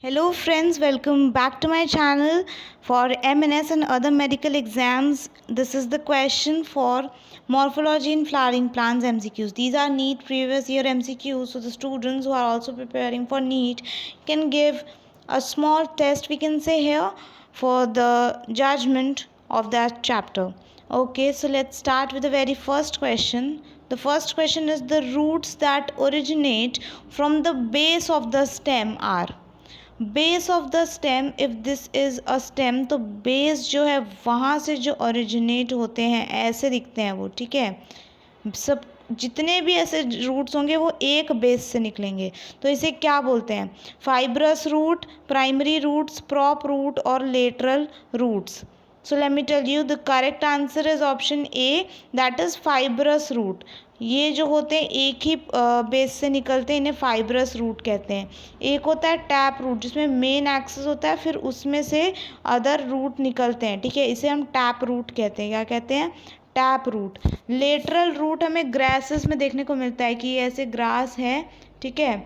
Hello friends, welcome back to my channel for MNS and other medical exams. This is the question for morphology in flowering plants MCQs. These are NEET previous year MCQs, so the students who are also preparing for NEET can give a small test, we can say here, for the judgment of that chapter. Okay, so let's start with the very first question. The first question is the roots that originate from the base of the stem are. Base of the stem, if this is a stem, तो base जो है वहाँ से जो originate होते हैं ऐसे दिखते हैं वो, ठीक है। सब जितने भी ऐसे रूट्स होंगे वो एक बेस से निकलेंगे, तो इसे क्या बोलते हैं? Fibrous root, primary roots, prop root और lateral roots. So let me tell you the correct answer is option A, that is fibrous root. ये जो होते हैं एक ही बेस से निकलते हैं, इन्हें फाइब्रस रूट कहते हैं। एक होता है टैप रूट जिसमें मेन एक्सेस होता है, फिर उसमें से अदर रूट निकलते हैं, ठीक है, इसे हम टैप रूट कहते हैं। क्या कहते हैं? Tap root. लेटरल रूट हमें ग्रासेस में देखने को मिलता है कि ये ऐसे ग्रास है, ठीक है,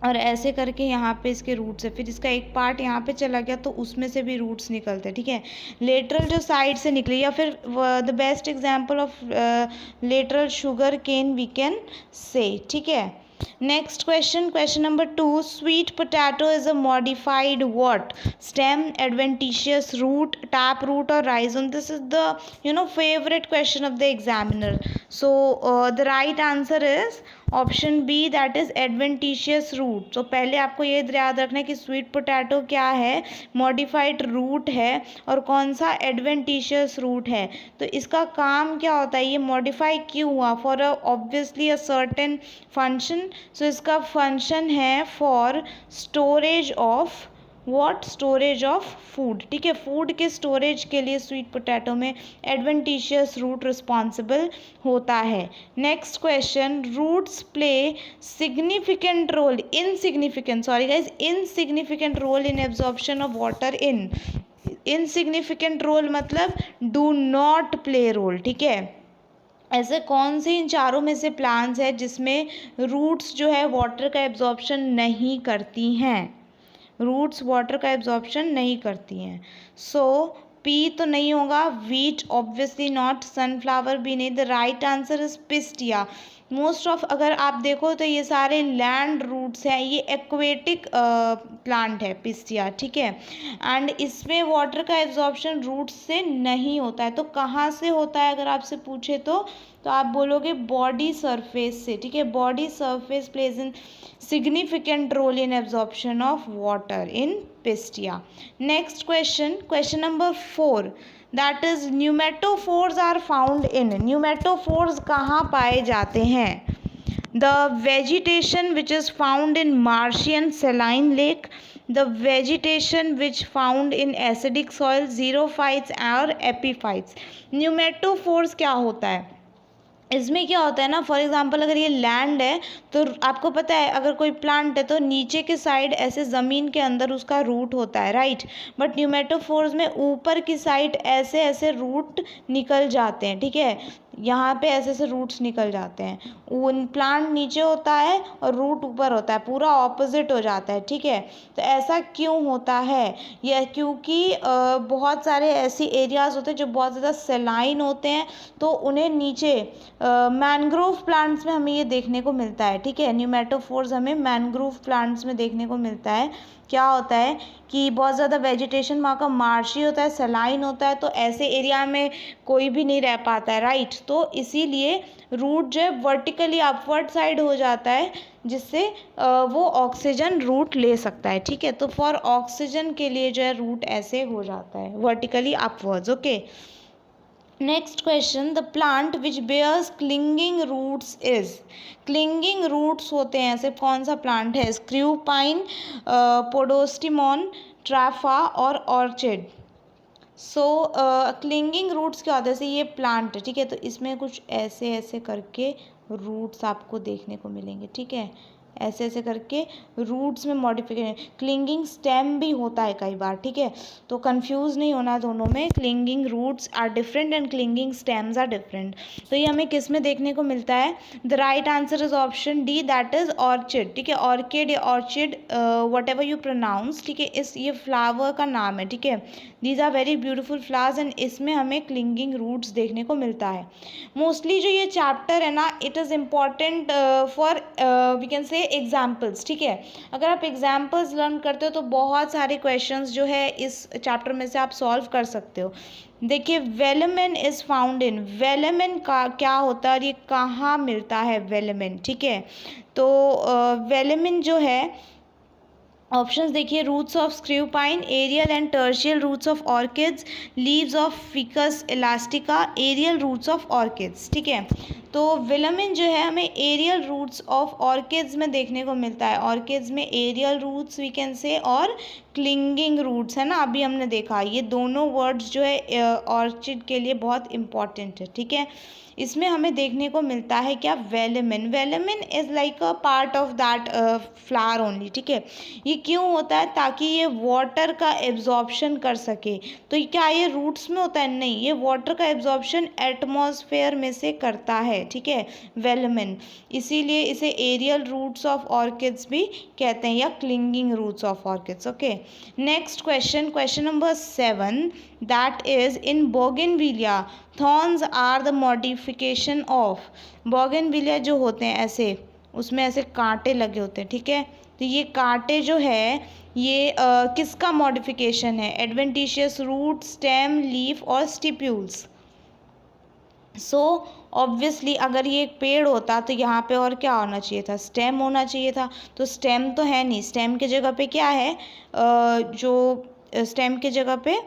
और ऐसे करके यहाँ पे इसके रूट्स है, फिर इसका एक पार्ट यहाँ पे चला गया तो उसमें से भी रूट्स निकलते हैं, ठीक है। लेटरल जो साइड से निकली, या फिर the best example of lateral sugar cane we can say, ठीक है। Next question, question number 2, sweet potato is a modified what? Stem, adventitious root, tap root और rhizome. This is the favourite question of the examiner. So the right answer is option B, that is adventitious root. तो पहले आपको ये याद रखना है कि sweet potato क्या है, मॉडिफाइड रूट है, और कौन सा एडवेंटिशियस रूट है। तो इसका काम क्या होता है, ये मॉडिफाई क्यों हुआ? For obviously a certain function. So इसका फंक्शन है for storage of what? Storage of food, ठीक है। फूड के स्टोरेज के लिए स्वीट पोटैटो में एडवेंटिशियस रूट रिस्पॉन्सिबल होता है। Next question, roots play significant role, insignificant, sorry guys, insignificant role in absorption of water in. Insignificant role मतलब do not play role, ठीक है। ऐसे कौन से इन चारों में से प्लांट्स है जिसमें रूट्स जो है वाटर का एब्जॉर्प्शन नहीं करती हैं? रूट्स वाटर का एब्जॉर्प्शन नहीं करती हैं। सो पी तो नहीं होगा, वीट ऑब्वियसली नॉट, सनफ्लावर भी नहीं। The right answer is pistia. Most of, अगर आप देखो तो ये सारे लैंड रूट्स हैं, ये एक्वेटिक प्लांट है पिस्टिया, ठीक है। एंड इसमें वाटर का एब्जॉर्प्शन रूट्स से नहीं होता है, तो कहाँ से होता है अगर आपसे पूछे तो आप बोलोगे बॉडी सरफेस से, ठीक है। Body surface plays in significant role in absorption of water in pistia. Next question, question number 4, that is pneumatophores are found in. pneumatophores कहाँ पाए जाते हैं? The vegetation which is found in marshy and saline lake, the vegetation which found in acidic soil, xerophytes और epiphytes. pneumatophores क्या होता है? इसमें क्या होता है ना, फॉर एग्जांपल अगर ये लैंड है तो आपको पता है अगर कोई प्लांट है तो नीचे के साइड ऐसे ज़मीन के अंदर उसका रूट होता है, राइट। बट न्यूमेटोफोर्स में ऊपर की साइड ऐसे ऐसे रूट निकल जाते हैं, ठीक है। यहाँ पे ऐसे ऐसे रूट्स निकल जाते हैं। उन प्लांट नीचे होता है और रूट ऊपर होता है, पूरा ऑपोजिट हो जाता है, ठीक है। तो ऐसा क्यों होता है? यह क्योंकि बहुत सारे ऐसी एरियाज़ होते हैं जो बहुत ज़्यादा सेलाइन होते हैं, तो उन्हें नीचे मैनग्रोव प्लांट्स में हमें ये देखने को मिलता है, ठीक है। न्यूमेटोफोर्स हमें मैनग्रोव प्लांट्स में देखने को मिलता है। क्या होता है कि बहुत ज़्यादा वेजिटेशन वहाँ का मार्शी होता है, सलाइन होता है, तो ऐसे एरिया में कोई भी नहीं रह पाता है, राइट। तो इसीलिए रूट जो है वर्टिकली अपवर्ड साइड हो जाता है, जिससे वो ऑक्सीजन रूट ले सकता है, ठीक है। तो फॉर ऑक्सीजन के लिए जो है रूट ऐसे हो जाता है vertically upwards, okay. Next question, the plant which bears clinging roots is. Clinging roots होते हैं ऐसे कौन सा प्लांट है? स्क्रू पाइन, पोडोस्टिमॉन, ट्राफा और ऑर्चिड। सो क्लिंगिंग रूट्स क्या होते हैं? जैसे ये प्लांट है, ठीक है, तो इसमें कुछ ऐसे ऐसे करके रूट्स आपको देखने को मिलेंगे, ठीक है। ऐसे ऐसे करके रूट्स में मॉडिफिकेशन, क्लिंगिंग स्टेम भी होता है कई बार, ठीक है, तो कंफ्यूज नहीं होना दोनों में, clinging roots are different and clinging stems are different. तो ये हमें किस में देखने को मिलता है? The right answer is option D, that is orchid, ठीक है, ऑर्किड या orchid whatever you pronounce, ठीक है, ये फ्लावर का नाम है, ठीक है, these are very beautiful flowers and इसमें हमें क्लिंगिंग रूट्स देखने को मिलता है। मोस्टली जो ये चैप्टर है ना, it is important for we can say examples, ठीक है, अगर आप एग्जाम्पल्स लर्न करते हो तो बहुत सारे क्वेश्चंस जो है इस चैप्टर में से आप सॉल्व कर सकते हो। देखिए, वेलमेन इज़ फाउंड इन, वेलमेन का क्या होता है और ये कहाँ मिलता है वेलमेन, ठीक है, तो वेलमेन जो है, ऑप्शंस देखिए, roots of screw pine, aerial and terrestrial roots of orchids, leaves of ficus elastica, aerial roots of orchids, ठीक है, तो विलमिन जो है हमें एरियल रूट्स ऑफ ऑर्किड्स में देखने को मिलता है, ऑर्किड्स में एरियल रूट्स वी कैन से और क्लिंगिंग रूट्स है ना, अभी हमने देखा, ये दोनों वर्ड्स जो है ऑर्चिड के लिए बहुत इंपॉर्टेंट है, ठीक है, इसमें हमें देखने को मिलता है क्या? Velamen, velamen is like a part of that flower only, ठीक है, ये क्यों होता है? ताकि ये वाटर का एब्जॉर्प्शन कर सके, तो क्या ये रूट्स में होता है? नहीं, ये वाटर का एब्जॉर्प्शन एटमॉस्फेयर में से करता है, ठीक है, वेलमिन, इसीलिए इसे एरियल रूट्स ऑफ ऑर्किड्स भी कहते हैं या clinging roots of orchids. Okay, next question, question number 7, that is in bougainvillea thorns are the modification of, bougainvillea जो होते हैं ऐसे, उसमें ऐसे कांटे लगे होते हैं, ठीक है, तो ये कांटे जो है ये किसका मॉडिफिकेशन है? एडवेंटिशियस रूट, स्टेम, लीफ और स्टिप्यूल्स। सो ऑब्वियसली अगर ये एक पेड़ होता तो यहाँ पे और क्या होना चाहिए था? स्टेम होना चाहिए था, तो स्टेम तो है नहीं, स्टेम के जगह पे क्या है? जो स्टेम के जगह पे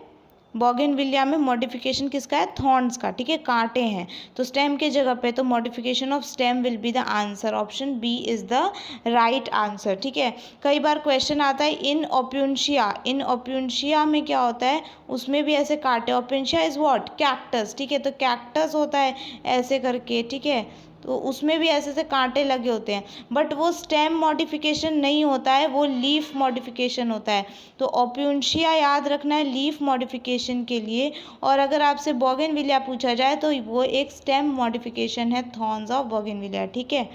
बोगेनविलिया में मॉडिफिकेशन किसका है? थॉर्न्स का, ठीक है, कांटे हैं, तो स्टेम के जगह पे तो modification of stem will be the answer, option B is the right answer, ठीक है। कई बार क्वेश्चन आता है इन ओप्यून्शिया, इन ओप्यून्शिया में क्या होता है? उसमें भी ऐसे कांटे, ओप्यून्शिया इज व्हाट? कैक्टस, ठीक है, तो कैक्टस होता है ऐसे करके, ठीक है, तो उसमें भी ऐसे ऐसे कांटे लगे होते हैं, बट वो स्टेम मॉडिफिकेशन नहीं होता है, वो लीफ मॉडिफिकेशन होता है, तो ओप्यून्शिया याद रखना है लीफ मॉडिफिकेशन के लिए, और अगर आपसे बोगेनविलिया पूछा जाए तो वो एक स्टेम मॉडिफिकेशन है, थॉर्न्स ऑफ बोगेनविलिया, ठीक है।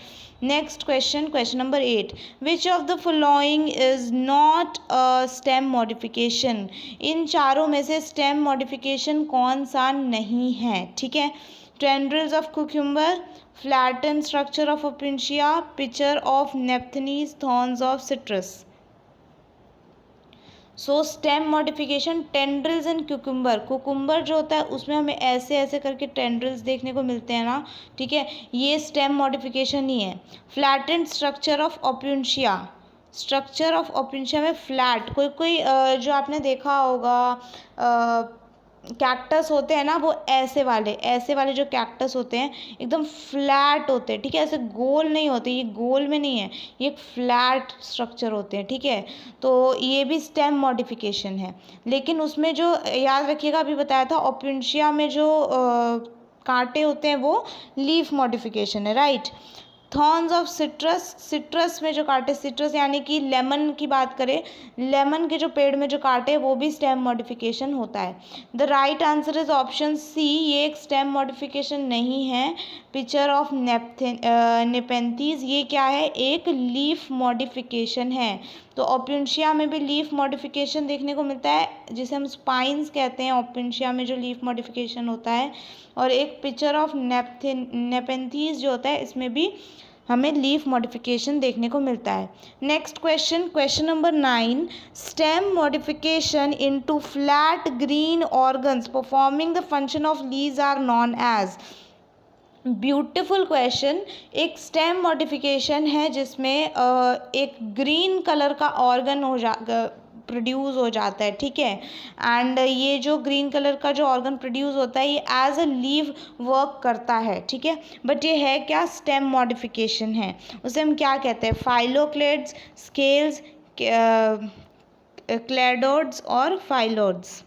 Next question, question number 8, which of the following is not a stem modification, इन चारों में से स्टेम मॉडिफिकेशन कौन सा नहीं है, ठीक है। Tendrils of cucumber, flattened structure of opuntia, picture of Nephthys, thorns of citrus. So stem modification, tendrils and cucumber, cucumber जो होता है उसमें हमें ऐसे ऐसे करके टेंड्रिल्स देखने को मिलते हैं ना, ठीक है, ये स्टेम मॉडिफिकेशन ही है। Flattened structure of opuntia, structure of opuntia में फ्लैट, कोई कोई जो आपने देखा होगा कैक्टस होते हैं ना, वो ऐसे वाले जो कैक्टस होते हैं एकदम फ्लैट होते हैं, ठीक है, ऐसे गोल नहीं होते, ये गोल में नहीं है, ये एक फ्लैट स्ट्रक्चर होते हैं, ठीक है, तो ये भी स्टेम मॉडिफिकेशन है, लेकिन उसमें जो याद रखिएगा अभी बताया था ओपुन्शिया में जो कांटे होते हैं वो लीफ मॉडिफिकेशन है, right. Thorns of citrus, citrus में जो कांटे, सिट्रस यानी कि लेमन की बात करें, लेमन के जो पेड़ में जो कांटे वो भी स्टेम मॉडिफिकेशन होता है। The right answer is option C, ये एक स्टेम मॉडिफिकेशन नहीं है। पिक्चर ऑफ नेपेंथीज, ये क्या है? एक लीफ मॉडिफिकेशन है, तो ओपुन्शिया में भी लीफ मॉडिफिकेशन देखने को मिलता है, जिसे हम स्पाइंस कहते हैं, ओपुन्शिया में जो लीफ मॉडिफिकेशन होता है, और एक पिक्चर ऑफ नेपेंथीज जो होता है इसमें भी हमें लीफ मॉडिफिकेशन देखने को मिलता है। Next question, question number 9, stem modification into flat green organs performing the function of leaves are known as. Beautiful question, एक स्टेम मॉडिफिकेशन है जिसमें एक ग्रीन कलर का ऑर्गन प्रोड्यूस हो जाता है, ठीक है, एंड ये जो ग्रीन कलर का जो ऑर्गन प्रोड्यूस होता है ये एज अ लीव वर्क करता है, ठीक है, बट ये है क्या? स्टेम मॉडिफिकेशन है, उसे हम क्या कहते हैं? फाइलोक्लेड्स, स्केल्स, क्लेडोड्स और phyllodes.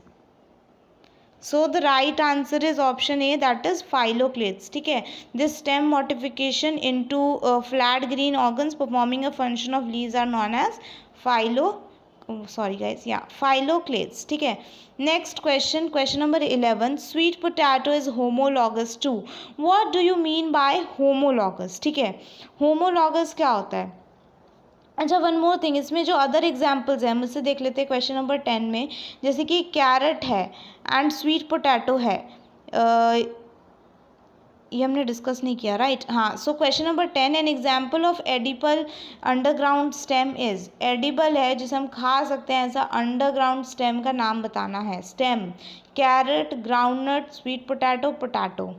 So the right answer is option A, that is phylloclades. ठीक है. This stem modification into flat green organs performing a function of leaves are known as phylloclades. ठीक है. Next question, question number 11. Sweet potato is homologous to. What do you mean by homologous? ठीक है. Homologous क्या होता है? अच्छा, one more thing, इसमें जो अदर एग्जाम्पल्स हैं मुझसे देख लेते हैं क्वेश्चन नंबर 10 में. जैसे कि कैरेट है एंड स्वीट पोटैटो है. ये हमने डिस्कस नहीं किया, राइट? हाँ. So question number 10, an example of edible underground stem is. Edible है जिसे हम खा सकते हैं, ऐसा अंडरग्राउंड स्टेम का नाम बताना है. Stem, carrot, groundnut, sweet potato, potato.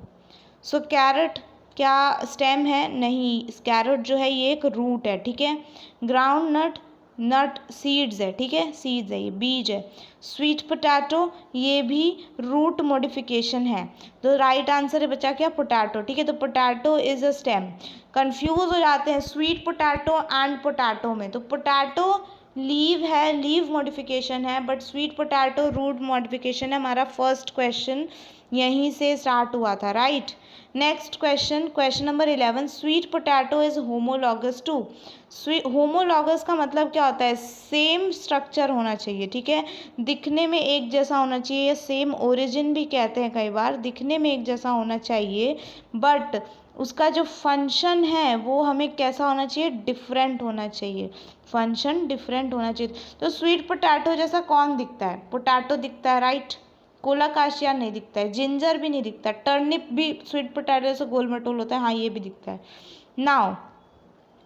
So carrot क्या स्टेम है? नहीं. कैरेट जो है ये एक रूट है. ठीक है. ग्राउंड नट, नट सीड्स है. ठीक है, सीड्स है, ये बीज है. स्वीट पोटैटो ये भी रूट मॉडिफिकेशन है. तो राइट आंसर है बचा क्या? पोटैटो. ठीक है. तो potato is a stem. Confuse हो जाते हैं स्वीट पोटैटो एंड पोटैटो में. तो पोटैटो लीव है, लीव मॉडिफिकेशन है, but sweet potato root modification है. हमारा फर्स्ट क्वेश्चन यहीं से स्टार्ट हुआ था, right? Next question, question number 11. Sweet potato is homologous to. Homologous का मतलब क्या होता है? सेम स्ट्रक्चर होना चाहिए. ठीक है. दिखने में एक जैसा होना चाहिए, सेम ओरिजिन भी कहते हैं कई बार. दिखने में एक जैसा होना चाहिए, बट उसका जो फंक्शन है वो हमें कैसा होना चाहिए? डिफरेंट होना चाहिए. फंक्शन डिफरेंट होना चाहिए. तो स्वीट पोटैटो जैसा कौन दिखता है? पोटैटो दिखता है, राइट? कोलाकाशिया नहीं दिखता है. जिंजर भी नहीं दिखता. टर्निप भी स्वीट पोटैटो से गोल मटोल होता है, हाँ ये भी दिखता है. Now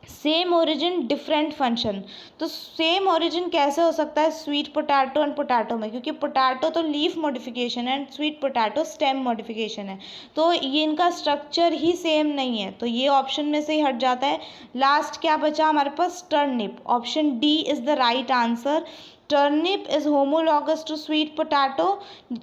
same origin different function. तो सेम ओरिजिन कैसे हो सकता है स्वीट पोटैटो एंड पोटैटो में? क्योंकि पोटैटो तो लीफ मॉडिफिकेशन है and sweet potato stem modification है. तो ये इनका स्ट्रक्चर ही सेम नहीं है, तो ये ऑप्शन में से ही हट जाता है. लास्ट क्या बचा हमारे पास? Turnip. Option D is the right answer. Turnip is homologous to sweet potato.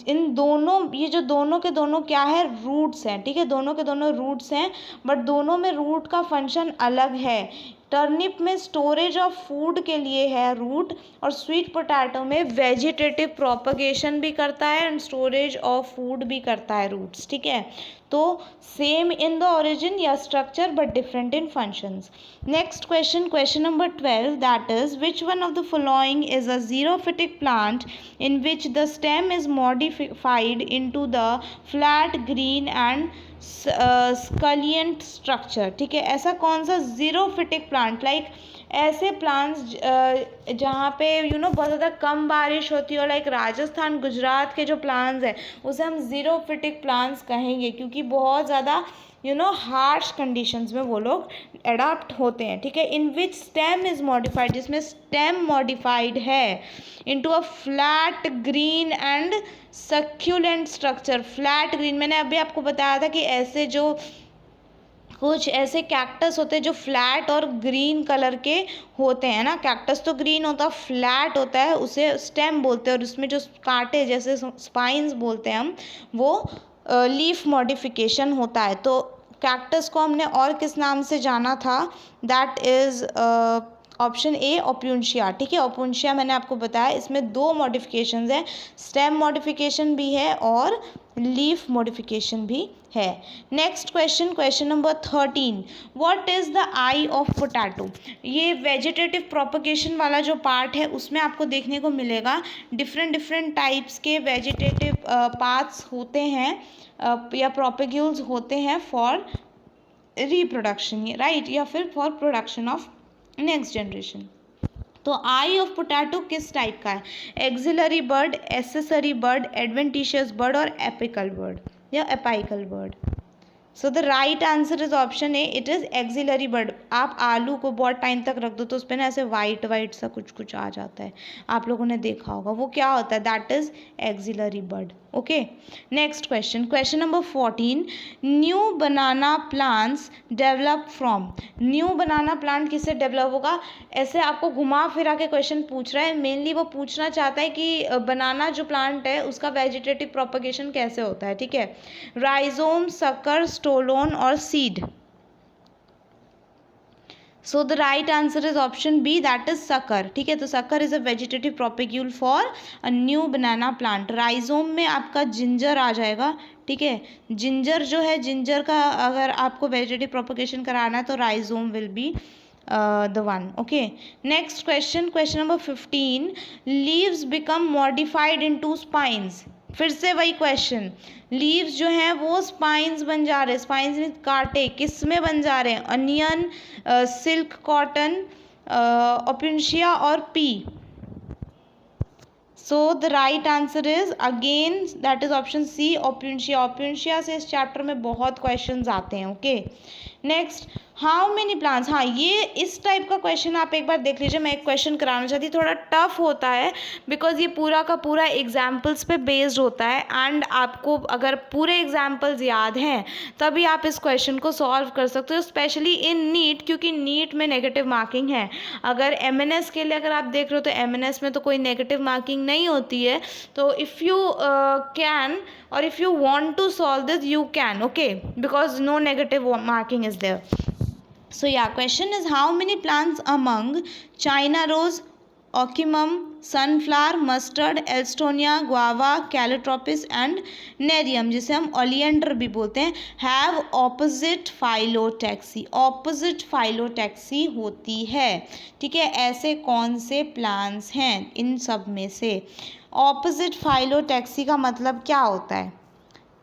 इन दोनों, ये जो दोनों के दोनों क्या है? रूट्स हैं. ठीक है. दोनों के दोनों रूट्स हैं, बट दोनों में रूट का फंक्शन अलग है. टर्निप में स्टोरेज ऑफ फूड के लिए है रूट, और स्वीट पोटैटो में वेजिटेटिव प्रोपगेशन भी करता है एंड स्टोरेज ऑफ फूड भी करता है रूट्स. ठीक है. तो सेम इन द ओरिजिन या structure but different in functions. Next question, question number 12, that is which one of the following is a xerophytic plant in which the stem is modified into the flat green and succulent structure. ठीक है. ऐसा कौन सा xerophytic plant, like ऐसे plants जहाँ पे बहुत ज़्यादा कम बारिश होती है, और लाइक राजस्थान गुजरात के जो प्लांट्स हैं उसे हम जीरोफिटिक प्लांट्स कहेंगे, क्योंकि बहुत ज़्यादा हार्श कंडीशंस में वो लोग अडाप्ट होते हैं. ठीक है. इन विच स्टेम इज मॉडिफाइड, जिसमें स्टेम मॉडिफाइड है into a flat green and succulent structure. Flat green, मैंने अभी आपको बताया था कि ऐसे जो कुछ ऐसे कैक्टस होते हैं जो फ्लैट और ग्रीन कलर के होते हैं ना. कैक्टस तो ग्रीन होता है, फ्लैट होता है, उसे स्टेम बोलते हैं, और उसमें जो कांटे जैसे स्पाइंस बोलते हैं हम, वो लीफ मॉडिफिकेशन होता है. तो कैक्टस को हमने और किस नाम से जाना था? That is option A, opuntia. ठीक है. ओपुंशिया मैंने आपको बताया, इसमें दो मॉडिफिकेशंस हैं, स्टेम मॉडिफिकेशन भी है और लीफ मॉडिफिकेशन भी है. Next question, question number 13. What is the I of potato? ये वेजिटेटिव प्रोपगेशन वाला जो पार्ट है उसमें आपको देखने को मिलेगा डिफरेंट टाइप्स के वेजिटेटिव पार्ट्स होते हैं या प्रोपेग्यूल्स होते हैं फॉर रिप्रोडक्शन, राइट, या फिर for production of next generation. तो आई ऑफ पोटैटो किस टाइप का है? Axillary bud, accessory bird, adventitious bird और एपिकल बर्ड या apical bird. So the right answer is option A, it is axillary bud. आप आलू को बहुत टाइम तक रख दो तो उस पर ना ऐसे वाइट सा कुछ आ जाता है, आप लोगों ने देखा होगा, वो क्या होता है? That is axillary bud. Okay. Next question, question number 14. New banana plants develop from. New banana plant किससे डेवलप होगा? ऐसे आपको घुमा फिरा के क्वेश्चन पूछ रहा है. मेनली वो पूछना चाहता है कि बनाना जो प्लांट है उसका वेजिटेटिव प्रोपगेशन कैसे होता है. ठीक है. राइजोम, सकर, स्टोलोन और seed. So the right answer is option B, that is sucker. ठीक है, तो sucker is a vegetative propagule for a new banana plant. Rhizome में आपका जिंजर आ जाएगा. ठीक है, जिंजर जो है, जिंजर का अगर आपको वेजिटेटिव प्रोपगेशन कराना है तो rhizome will be the one. Okay, next question number 15. Leaves become modified into spines. फिर से वही क्वेश्चन, लीव्स जो हैं वो स्पाइंस बन जा रहे हैं. स्पाइंस में कांटे किस में बन जा रहे हैं? अनियन, सिल्क कॉटन, ओपियंशिया और pea. So the right answer is again that is option C, opuntia. Opuntia से इस चैप्टर में बहुत क्वेश्चंस आते हैं. Okay, next, how many plants. हाँ, ये इस टाइप का क्वेश्चन आप एक बार देख लीजिए. मैं एक क्वेश्चन कराना चाहती हूँ, थोड़ा टफ होता है बिकॉज ये पूरा का पूरा एग्जाम्पल्स पे बेस्ड होता है. एंड आपको अगर पूरे एग्जाम्पल्स याद हैं तभी आप इस क्वेश्चन को सॉल्व कर सकते हो, स्पेशली इन नीट, क्योंकि नीट में नेगेटिव मार्किंग है. अगर एमएनएस के लिए अगर आप देख रहे हो तो एमएनएस में तो कोई नेगेटिव मार्किंग नहीं होती है. तो if you can or if you want to solve this you can, okay, because no negative marking is there. So yeah, question is how many plants among China rose, ocimum, sunflower, mustard, elstonia, guava, calotropis and nerium, जिसे हम oleander भी बोलते हैं, have opposite phyllotaxy. opposite phyllotaxy होती है. ठीक है, ऐसे कौन से प्लांट्स हैं इन सब में से? ऑपोजिट फाइलोटैक्सी का मतलब क्या होता है?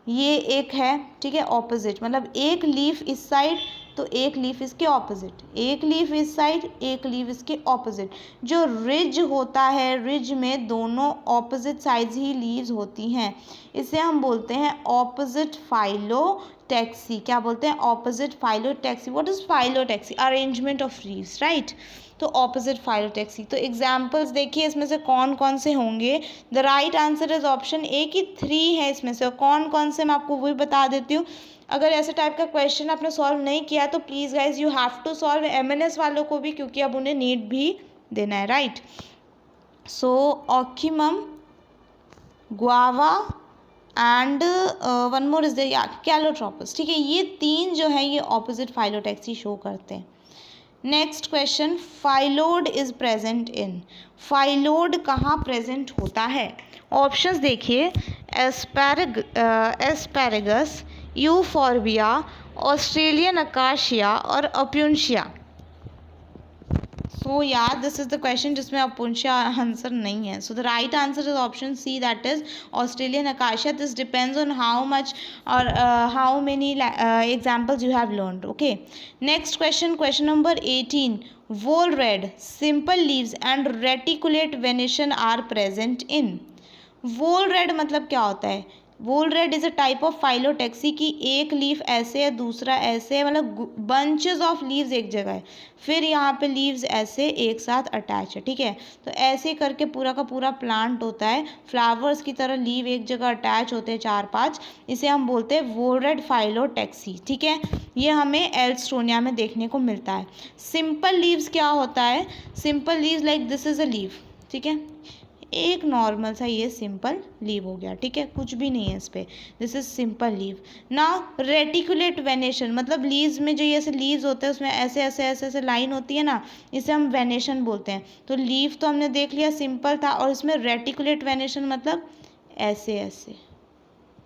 ये एक है, ठीक है, ऑपोजिट मतलब एक लीफ इस साइड तो एक लीफ इसके ऑपोजिट, एक लीफ इस साइड एक लीफ इसके ऑपोजिट. जो रिज होता है, रिज में दोनों ऑपोजिट साइड्स ही लीव्स होती हैं, इसे हम बोलते हैं ऑपोजिट फाइलोटैक्सी. क्या बोलते हैं? Opposite phyllotaxy. What is phyllotaxy? Arrangement of leaves, right. तो ऑपोजिट फाइलोटैक्सी. तो एग्जाम्पल्स देखिए इसमें से कौन कौन से होंगे. The right answer is option ए की 3 है इसमें से. कौन कौन से मैं आपको वही बता देती हूँ. अगर ऐसे टाइप का क्वेश्चन आपने सॉल्व नहीं किया तो please guys you have to solve. MNS वालों को भी, क्योंकि अब उन्हें नीट भी देना है, right. So ocimum, guava and one more is there, या कैलोट्रोपस. ठीक है, ये 3 जो है ये ऑपोजिट फाइलोटैक्सी शो करते हैं. Next question, phyllode is present in. Phyllode कहाँ प्रेजेंट होता है? ऑप्शंस देखिए, एस्पैरेगस, यूफॉर्बिया, ऑस्ट्रेलियन अकाशिया और अप्यूंशिया. सो या दिस इज द क्वेश्चन जिसमें अपुंशिया आंसर नहीं है. So the right answer is option C, that is Australian acacia. This depends on how much और how many examples you have learned. Okay, next question, question number 18. Whorled, simple leaves and reticulate venation are present in. Whorled मतलब क्या होता है? Whorled is a type of phyllotaxy की एक leaf ऐसे है दूसरा ऐसे है, मतलब बंचेस ऑफ लीव्स एक जगह है, फिर यहाँ पे लीव्स ऐसे एक साथ अटैच है. ठीक है, तो ऐसे करके पूरा का पूरा प्लांट होता है. फ्लावर्स की तरह लीव एक जगह अटैच होते हैं 4-5. इसे हम बोलते हैं वोल रेड फाइलोटैक्सी. ठीक है, ये हमें एल्स्टोनिया में देखने को मिलता है. सिंपल लीव्स क्या होता है? Simple leaves like this is a leave. ठीक है, एक नॉर्मल सा ये सिंपल लीव हो गया. ठीक है, कुछ भी नहीं है इस पर. This is simple leave. Now reticulate venation मतलब लीव्स में जो ये ऐसे लीव्स होते हैं उसमें ऐसे ऐसे ऐसे ऐसे लाइन होती है ना, इसे हम वेनेशन बोलते हैं. तो लीव तो हमने देख लिया सिंपल था, और इसमें रेटिकुलेट वेनेशन मतलब ऐसे ऐसे.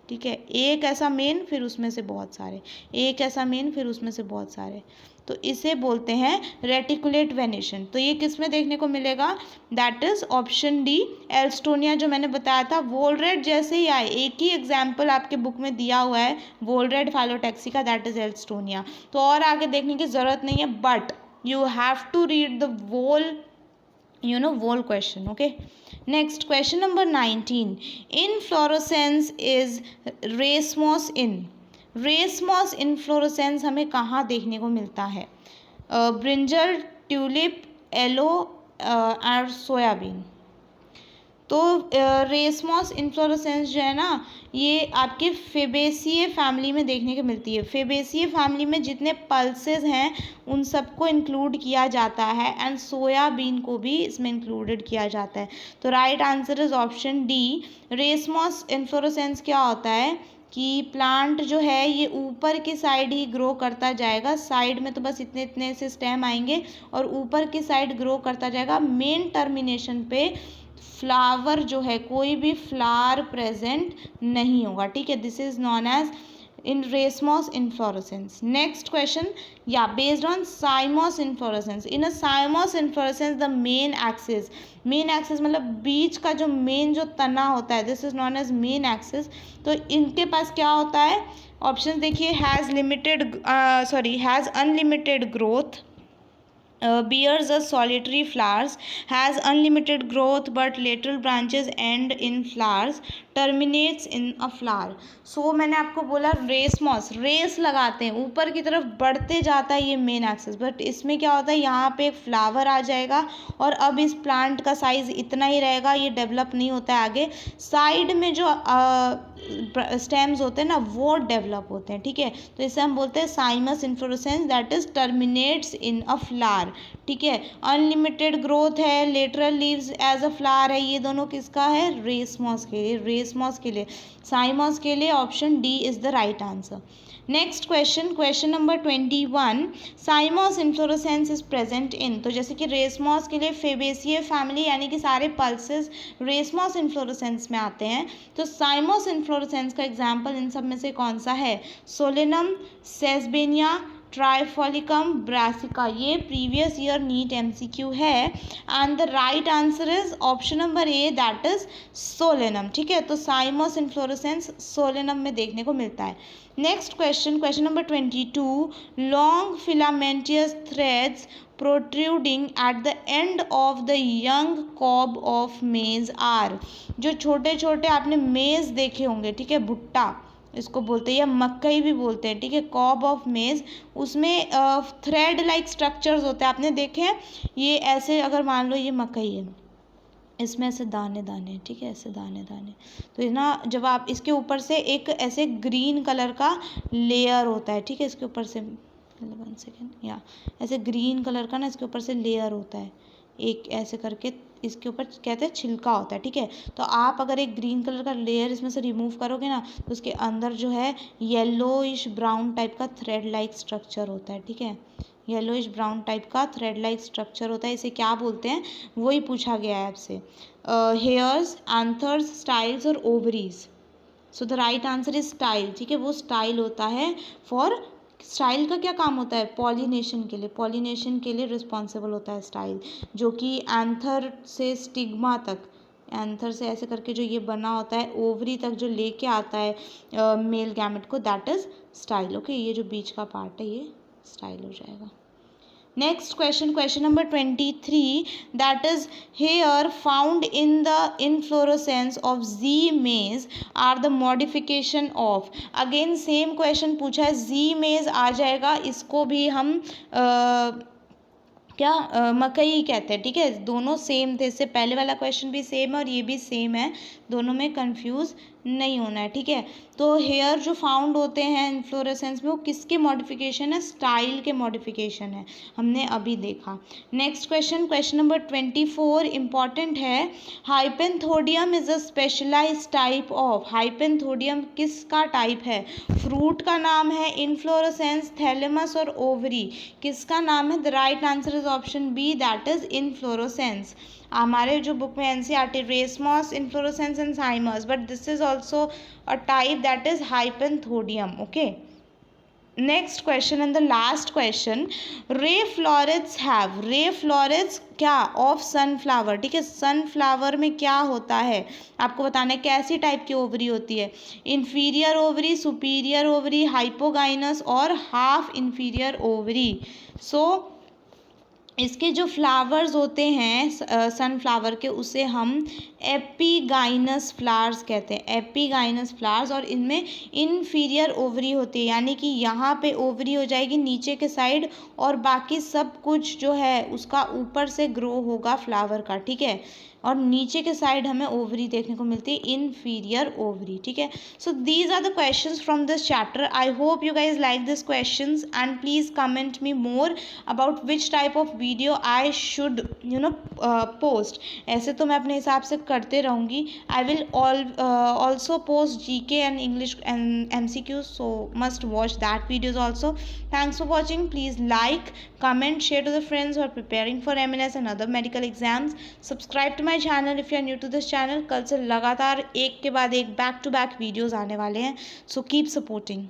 ठीक है, एक ऐसा मेन फिर उसमें से बहुत सारे, एक ऐसा मेन फिर उसमें से बहुत सारे, तो इसे बोलते हैं रेटिकुलेट वेनेशन. तो ये किस में देखने को मिलेगा? That is option D, Alstonia. जो मैंने बताया था वोल रेड जैसे ही आए, एक ही एग्जाम्पल आपके बुक में दिया हुआ है वोल रेड फाइलोटैक्सी का, दैट इज एल्स्टोनिया. तो और आगे देखने की ज़रूरत नहीं है, but you have to read the whole whole question. Okay, next question number 19. Inflorescence is racemose in. Racemose inflorescence हमें कहाँ देखने को मिलता है? ब्रिंजल, ट्यूलिप, एलो और सोयाबीन. तो रेसमॉस इन्फ्लोरेसेंस जो है ना, ये आपके फेबेसिए फैमिली में देखने को मिलती है. फेबेसिए फैमिली में जितने पल्सेस हैं उन सबको इंक्लूड किया जाता है, एंड सोयाबीन को भी इसमें इंक्लूडेड किया जाता है. तो right answer is option D. Racemose inflorescence क्या होता है? कि प्लांट जो है ये ऊपर की साइड ही ग्रो करता जाएगा, साइड में तो बस इतने इतने से स्टेम आएंगे और ऊपर की साइड ग्रो करता जाएगा। मेन टर्मिनेशन पे फ्लावर जो है, कोई भी फ्लावर प्रेजेंट नहीं होगा, ठीक है। This is known as in racemose inflorescence. Next question, yeah, based on cymose inflorescence. In a cymose inflorescence the main axis मतलब बीच का जो मेन जो तना होता है, this is known as main axis. तो इनके पास क्या होता है, ऑप्शन देखिए, has unlimited growth, bears a solitary flowers, has unlimited growth but lateral branches end in flowers, terminates in a flower. So मैंने आपको बोला रेसमॉस, रेस लगाते हैं, ऊपर की तरफ बढ़ते जाता है ये मेन एक्सिस, बट इसमें क्या होता है, यहाँ पे एक फ्लावर आ जाएगा और अब इस प्लांट का साइज इतना ही रहेगा, ये डेवलप नहीं होता है आगे। साइड में जो स्टेम्स होते हैं ना वो डेवलप होते हैं, ठीक है। तो इसे हम बोलते हैं cymose inflorescence that is terminates in a flower, ठीक है। अनलिमिटेड ग्रोथ है, lateral leaves as a flower है, ये दोनों किसका है, रेसमॉस के लिए, रेसमॉस के लिए। साइमस के लिए option D is the right answer. Next question, question number 21, साइमोस inflorescence is present in, तो जैसे कि रेसमॉस के लिए फेबेसिए फैमिली यानी कि सारे पल्सेस रेसमॉस इन्फ्लोरेसेंस में आते हैं, तो साइमोस इन्फ्लोरेसेंस का एग्जाम्पल इन सब में से कौन सा है, सोलेनम, सेसबेनिया, ट्राइफोलिकम, ब्रासिका। ये प्रीवियस ईयर नीट एमसीक्यू है and the right answer is option number A that is Solanum, ठीक है। तो साइमोस इन्फ्लोरेसेंस सोलेनम में देखने को मिलता है। Next question, question number 22, long filamentous threads protruding at the end of the young cob of maize are, जो छोटे छोटे आपने मेज देखे होंगे, ठीक है, भुट्टा इसको बोलते हैं या मकई भी बोलते हैं, ठीक है, कॉब ऑफ मेज, उसमें थ्रेड लाइक स्ट्रक्चर्स होते हैं, आपने देखे हैं। ये ऐसे अगर मान लो ये मकई है, इसमें ऐसे दाने दाने, ठीक है, ऐसे दाने दाने, तो ना जब आप इसके ऊपर से एक ऐसे ग्रीन कलर का लेयर होता है, ठीक है, इसके ऊपर से 1 सेकेंड, या ऐसे ग्रीन कलर का ना इसके ऊपर से लेयर होता है एक ऐसे करके, इसके ऊपर कहते हैं छिलका होता है, ठीक है। तो आप अगर एक ग्रीन कलर का लेयर इसमें से रिमूव करोगे ना तो उसके अंदर जो है येलोइश ब्राउन टाइप का थ्रेड लाइक स्ट्रक्चर होता है, ठीक है, येलोइश ब्राउन टाइप का थ्रेड लाइक स्ट्रक्चर होता है, इसे क्या बोलते हैं वही पूछा गया है आपसे। हेयर्स, एंथर्स, स्टाइल्स और ovaries. So the right answer is style, ठीक है, वो स्टाइल होता है फॉर, स्टाइल का क्या काम होता है, पॉलिनेशन के लिए, पॉलिनेशन के लिए रिस्पॉन्सिबल होता है स्टाइल, जो कि एंथर से स्टिग्मा तक, एंथर से ऐसे करके जो ये बना होता है ओवरी तक जो लेके आता है मेल गैमेट को, दैट इज स्टाइल, ओके। ये जो बीच का पार्ट है ये स्टाइल हो जाएगा। Next question, question number 23, that is hair found in the inflorescence of Z maize are the modification of, again same question पूछा है, Z maize आ जाएगा, इसको भी हम मकई कहते हैं, ठीक है, दोनों सेम थे, इससे पहले वाला क्वेश्चन भी सेम है और ये भी सेम है, दोनों में कंफ्यूज नहीं होना है, ठीक है। तो हेयर जो फाउंड होते हैं इन्फ्लोरेसेंस में वो किसके मॉडिफिकेशन है, स्टाइल के मॉडिफिकेशन है, हमने अभी देखा। Next question, question number 24 important है, hypanthodium is a specialise type of, hypanthodium किसका टाइप है, फ्रूट का नाम है, इन्फ्लोरेसेंस, थैलेमस और ओवरी, किसका नाम है, the right answer is option B that is inflorescence. हमारे जो बुक में NCERT racemose, inflorescence and cymose, but this is also a type that is hypanthodium, okay. Next question and the last question, ray florets have, ray florets क्या, of sunflower, ठीक है, sunflower में क्या होता है आपको बताना है, कैसी टाइप की ओवरी होती है, inferior ovary, superior ovary, hypogynous और हाफ इन्फीरियर ओवरी। सो इसके जो फ्लावर्स होते हैं सनफ्लावर के, उसे हम एपीगाइनस फ्लावर्स कहते हैं, एपीगाइनस फ्लावर्स, और इनमें इन्फीरियर ओवरी होती है, यानी कि यहाँ पे ओवरी हो जाएगी नीचे के साइड और बाकी सब कुछ जो है उसका ऊपर से ग्रो होगा फ्लावर का, ठीक है। और नीचे के साइड हमें ओवरी देखने को मिलती है, इन्फीरियर ओवरी, ठीक है। So these are the questions from this chapter. I hope you guys like this questions and please comment me more about which type of video I should post. ऐसे तो मैं अपने हिसाब से करते रहूँगी. I will also post GK and English and MCQ, so must watch that videos also. Thanks for watching. Please like, comment, share to the friends who are preparing for MNS and other medical exams. Subscribe to my channel if you are new to this channel. कल से लगातार एक के बाद एक back to back videos आने वाले हैं. So keep supporting.